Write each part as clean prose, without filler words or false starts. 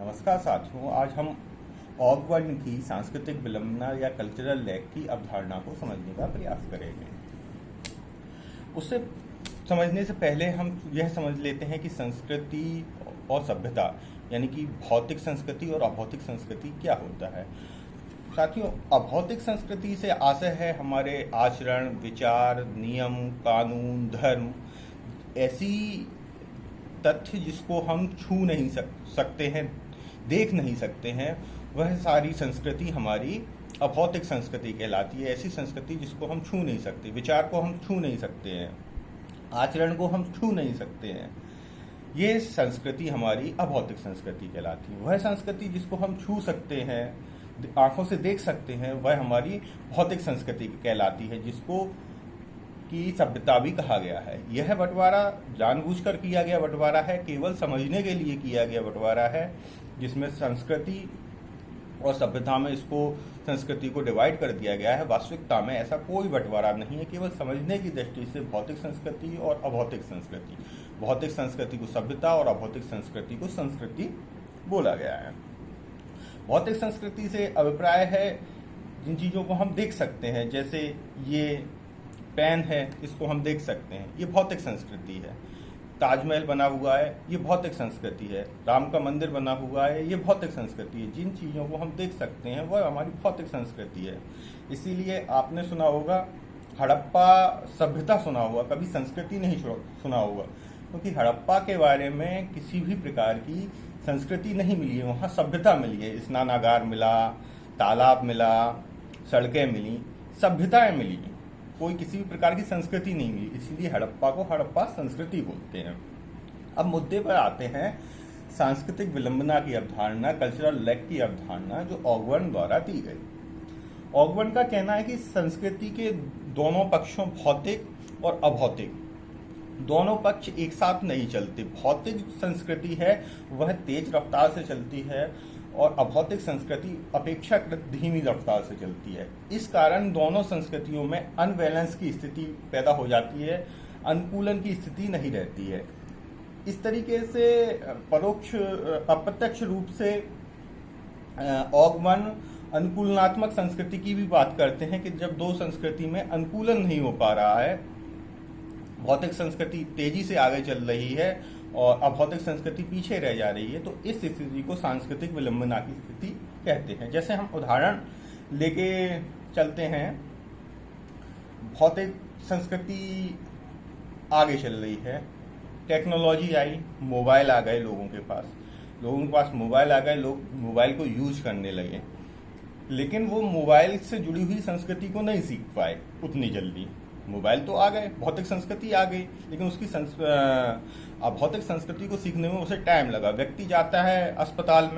नमस्कार साथियों, आज हम ऑगवन की सांस्कृतिक विलंबना या कल्चरल लैग की अवधारणा को समझने का प्रयास करेंगे। उससे समझने से पहले हम यह समझ लेते हैं कि संस्कृति और सभ्यता यानी कि भौतिक संस्कृति और अभौतिक संस्कृति क्या होता है। साथियों, अभौतिक संस्कृति से आशय है हमारे आचरण, विचार, नियम, कानून, धर्म, ऐसी तथ्य जिसको हम छू नहीं सकते हैं, देख नहीं सकते हैं, वह सारी संस्कृति हमारी अभौतिक संस्कृति कहलाती है। ऐसी संस्कृति जिसको हम छू नहीं सकते, विचार को हम छू नहीं सकते हैं, आचरण को हम छू नहीं सकते हैं, ये संस्कृति हमारी अभौतिक संस्कृति कहलाती है। वह संस्कृति जिसको हम छू सकते हैं, आंखों से देख सकते हैं, वह हमारी भौतिक संस्कृति कहलाती है, जिसको की सभ्यता भी कहा गया है। यह बंटवारा जानबूझकर किया गया बंटवारा है, केवल समझने के लिए किया गया बंटवारा है, जिसमें संस्कृति और सभ्यता में इसको संस्कृति को डिवाइड कर दिया गया है। वास्तविकता में ऐसा कोई बंटवारा नहीं है, केवल समझने की दृष्टि से भौतिक संस्कृति और अभौतिक संस्कृति, भौतिक संस्कृति को सभ्यता और अभौतिक संस्कृति को संस्कृति बोला गया है। भौतिक संस्कृति से अभिप्राय है जिन चीज़ों को हम देख सकते हैं, जैसे ये पेन है, इसको हम देख सकते हैं, ये भौतिक संस्कृति है। ताजमहल बना हुआ है, ये भौतिक संस्कृति है। राम का मंदिर बना हुआ है, ये भौतिक संस्कृति है। जिन चीज़ों को हम देख सकते हैं वह हमारी भौतिक संस्कृति है। इसीलिए आपने सुना होगा हड़प्पा सभ्यता, सुना होगा, कभी संस्कृति नहीं सुना होगा, क्योंकि हड़प्पा के बारे में किसी भी प्रकार की संस्कृति नहीं मिली है, वहाँ सभ्यता मिली है। स्नानागार मिला, तालाब मिला, सड़कें मिली, सभ्यताएं मिली, कोई किसी भी प्रकार की संस्कृति नहीं मिली। इसीलिए हड़प्पा को हड़प्पा संस्कृति बोलते हैं। अब मुद्दे पर आते हैं। सांस्कृतिक विलंबना की अवधारणा, कल्चरल लैग की अवधारणा जो ऑगबर्न द्वारा दी गई। ऑगबर्न का कहना है कि संस्कृति के दोनों पक्षों, भौतिक और अभौतिक, दोनों पक्ष एक साथ नहीं चलते। भौतिक संस्कृति है वह तेज रफ्तार से चलती है और अभौतिक संस्कृति अपेक्षाकृत धीमी रफ्तार से चलती है। इस कारण दोनों संस्कृतियों में अनबैलेंस की स्थिति पैदा हो जाती है, अनुकूलन की स्थिति नहीं रहती है। इस तरीके से परोक्ष अप्रत्यक्ष रूप से ऑगबर्न अनुकूलनात्मक संस्कृति की भी बात करते हैं कि जब दो संस्कृति में अनुकूलन नहीं हो पा रहा है, भौतिक संस्कृति तेजी से आगे चल रही है और अभौतिक संस्कृति पीछे रह जा रही है, तो इस स्थिति को सांस्कृतिक विलंबना की स्थिति कहते हैं। जैसे हम उदाहरण लेके चलते हैं, भौतिक संस्कृति आगे चल रही है, टेक्नोलॉजी आई, मोबाइल आ गए लोगों के पास मोबाइल आ गए, लोग मोबाइल को यूज करने लगे, लेकिन वो मोबाइल से जुड़ी हुई संस्कृति को नहीं सीख पाए उतनी जल्दी। मोबाइल तो आ गए, भौतिक संस्कृति आ गई, लेकिन उसकी अभौतिक संस्कृति को सीखने में उसे टाइम लगा। व्यक्ति जाता है अस्पताल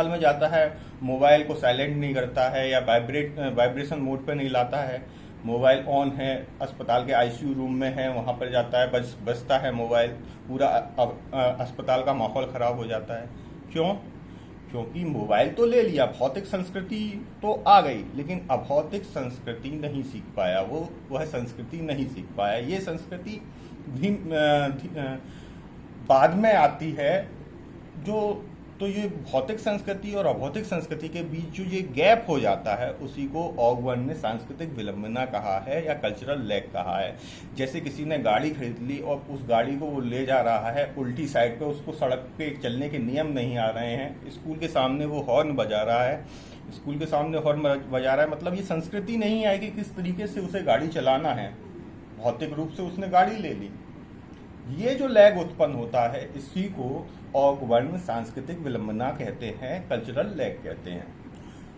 में जाता है, मोबाइल को साइलेंट नहीं करता है या वाइब्रेशन मोड पर नहीं लाता है। मोबाइल ऑन है, अस्पताल के आईसीयू रूम में है, वहाँ पर जाता है, बजता है मोबाइल, पूरा अस्पताल का माहौल खराब हो जाता है। क्यों? क्योंकि मोबाइल तो ले लिया, भौतिक संस्कृति तो आ गई, लेकिन अभौतिक संस्कृति नहीं सीख पाया, वह संस्कृति नहीं सीख पाया। ये संस्कृति बाद में आती है। तो ये भौतिक संस्कृति और अभौतिक संस्कृति के बीच जो ये गैप हो जाता है, उसी को ऑगबर्न ने सांस्कृतिक विलंबना कहा है या कल्चरल लैग कहा है। जैसे किसी ने गाड़ी खरीद ली और उस गाड़ी को वो ले जा रहा है उल्टी साइड पे, उसको सड़क पे चलने के नियम नहीं आ रहे हैं, स्कूल के सामने वो हॉर्न बजा रहा है, मतलब ये संस्कृति नहीं है कि किस तरीके से उसे गाड़ी चलाना है। भौतिक रूप से उसने गाड़ी ले ली। ये जो लैग उत्पन्न होता है, इसी को ऑगबर्न सांस्कृतिक विलंबना कहते हैं, कल्चरल लैग कहते हैं।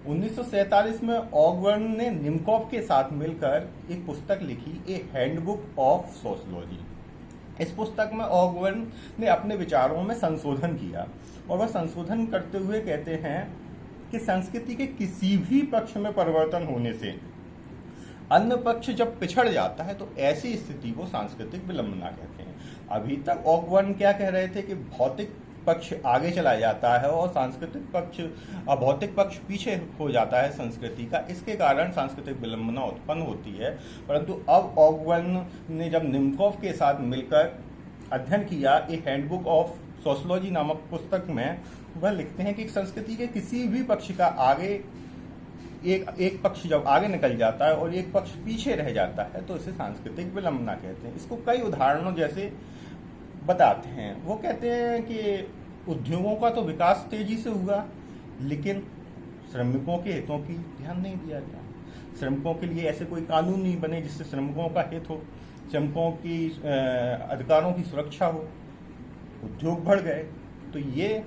1947 में ऑगबर्न ने निमकॉफ के साथ मिलकर एक पुस्तक लिखी, ए हैंडबुक ऑफ सोशियोलॉजी। इस पुस्तक में ऑगबर्न ने अपने विचारों में संशोधन किया और वह संशोधन करते हुए कहते हैं कि संस्कृति के किसी भी पक्ष में परिवर्तन होने से अन्य पक्ष जब पिछड़ जाता है, तो ऐसी स्थिति को सांस्कृतिक विलंबना कहते हैं। अभी तक ऑगबर्न क्या कह रहे थे कि भौतिक पक्ष आगे चला जाता है और सांस्कृतिक पक्ष, अभौतिक पक्ष पीछे हो जाता है संस्कृति का। इसके कारण सांस्कृतिक विलंबना उत्पन्न होती है। परंतु अब ऑगबर्न ने जब निमकॉफ के साथ मिलकर अध्ययन किया, ए हैंडबुक ऑफ सोशियोलॉजी नामक पुस्तक में वह लिखते हैं कि संस्कृति के किसी भी पक्ष का आगे एक पक्ष जब आगे निकल जाता है और एक पक्ष पीछे रह जाता है तो इसे सांस्कृतिक विलंबना कहते हैं। इसको कई उदाहरणों जैसे बताते हैं। वो कहते हैं कि उद्योगों का तो विकास तेजी से हुआ, लेकिन श्रमिकों के हितों की ध्यान नहीं दिया गया। श्रमिकों के लिए ऐसे कोई कानून नहीं बने जिससे श्रमिकों का हित हो, श्रमिकों की अधिकारों की सुरक्षा हो। उद्योग बढ़ गए तो ये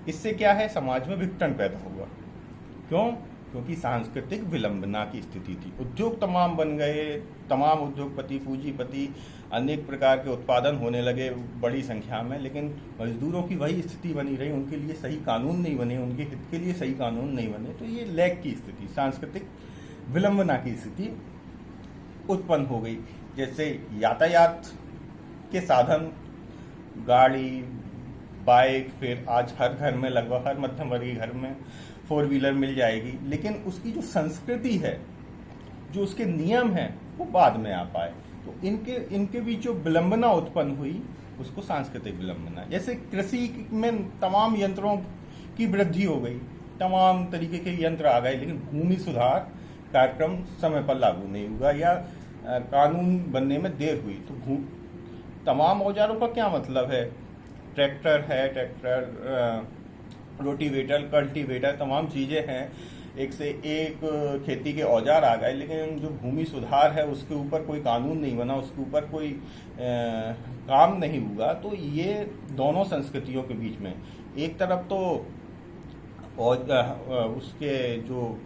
इससे क्या है, समाज में विघटन पैदा हुआ। क्यों? क्योंकि सांस्कृतिक विलंबना की स्थिति थी। उद्योग तमाम बन गए, तमाम उद्योगपति पूंजीपति, अनेक प्रकार के उत्पादन होने लगे बड़ी संख्या में, लेकिन मजदूरों की वही स्थिति बनी रही। उनके लिए सही कानून नहीं बने, उनके हित के लिए सही कानून नहीं बने। तो ये लैग की स्थिति, सांस्कृतिक विलंबना की स्थिति उत्पन्न हो गई। जैसे यातायात के साधन, गाड़ी, बाइक, फिर आज हर घर में, लगभग हर मध्यम वर्गीय घर में 4 व्हीलर मिल जाएगी, लेकिन उसकी जो संस्कृति है, जो उसके नियम हैं, वो बाद में आ पाए। तो इनके बीच जो विलंबना उत्पन्न हुई उसको सांस्कृतिक विलंबना। जैसे कृषि में तमाम यंत्रों की वृद्धि हो गई, तमाम तरीके के यंत्र आ गए, लेकिन भूमि सुधार कार्यक्रम समय पर लागू नहीं हुआ या कानून बनने में देर हुई। तो तमाम औजारों का क्या मतलब है? ट्रैक्टर है, रोटीवेटर, कल्टीवेटर, तमाम चीज़ें हैं, एक से एक खेती के औजार आ गए, लेकिन जो भूमि सुधार है उसके ऊपर कोई कानून नहीं बना, उसके ऊपर कोई काम नहीं हुआ। तो ये दोनों संस्कृतियों के बीच में एक तरफ तो उसके जो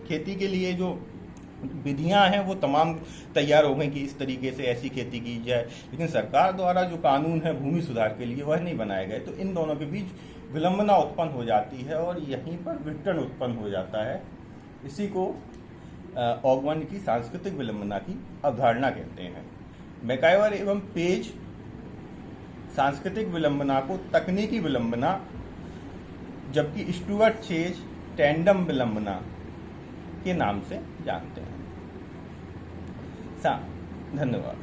खेती के लिए जो विधियां हैं वो तमाम तैयार हो गई कि इस तरीके से ऐसी खेती की जाए, लेकिन सरकार द्वारा जो कानून है भूमि सुधार के लिए वह नहीं बनाए गए। तो इन दोनों के बीच विलंबना उत्पन्न हो जाती है और यहीं पर विघटन उत्पन्न हो जाता है। इसी को ऑगवन की सांस्कृतिक विलंबना की अवधारणा कहते हैं। मैकाइवर एवं पेज सांस्कृतिक विलंबना को तकनीकी विलंबना, जबकि स्टुअर्ट चेज टैंडम विलंबना के नाम से जानते हैं। धन्यवाद।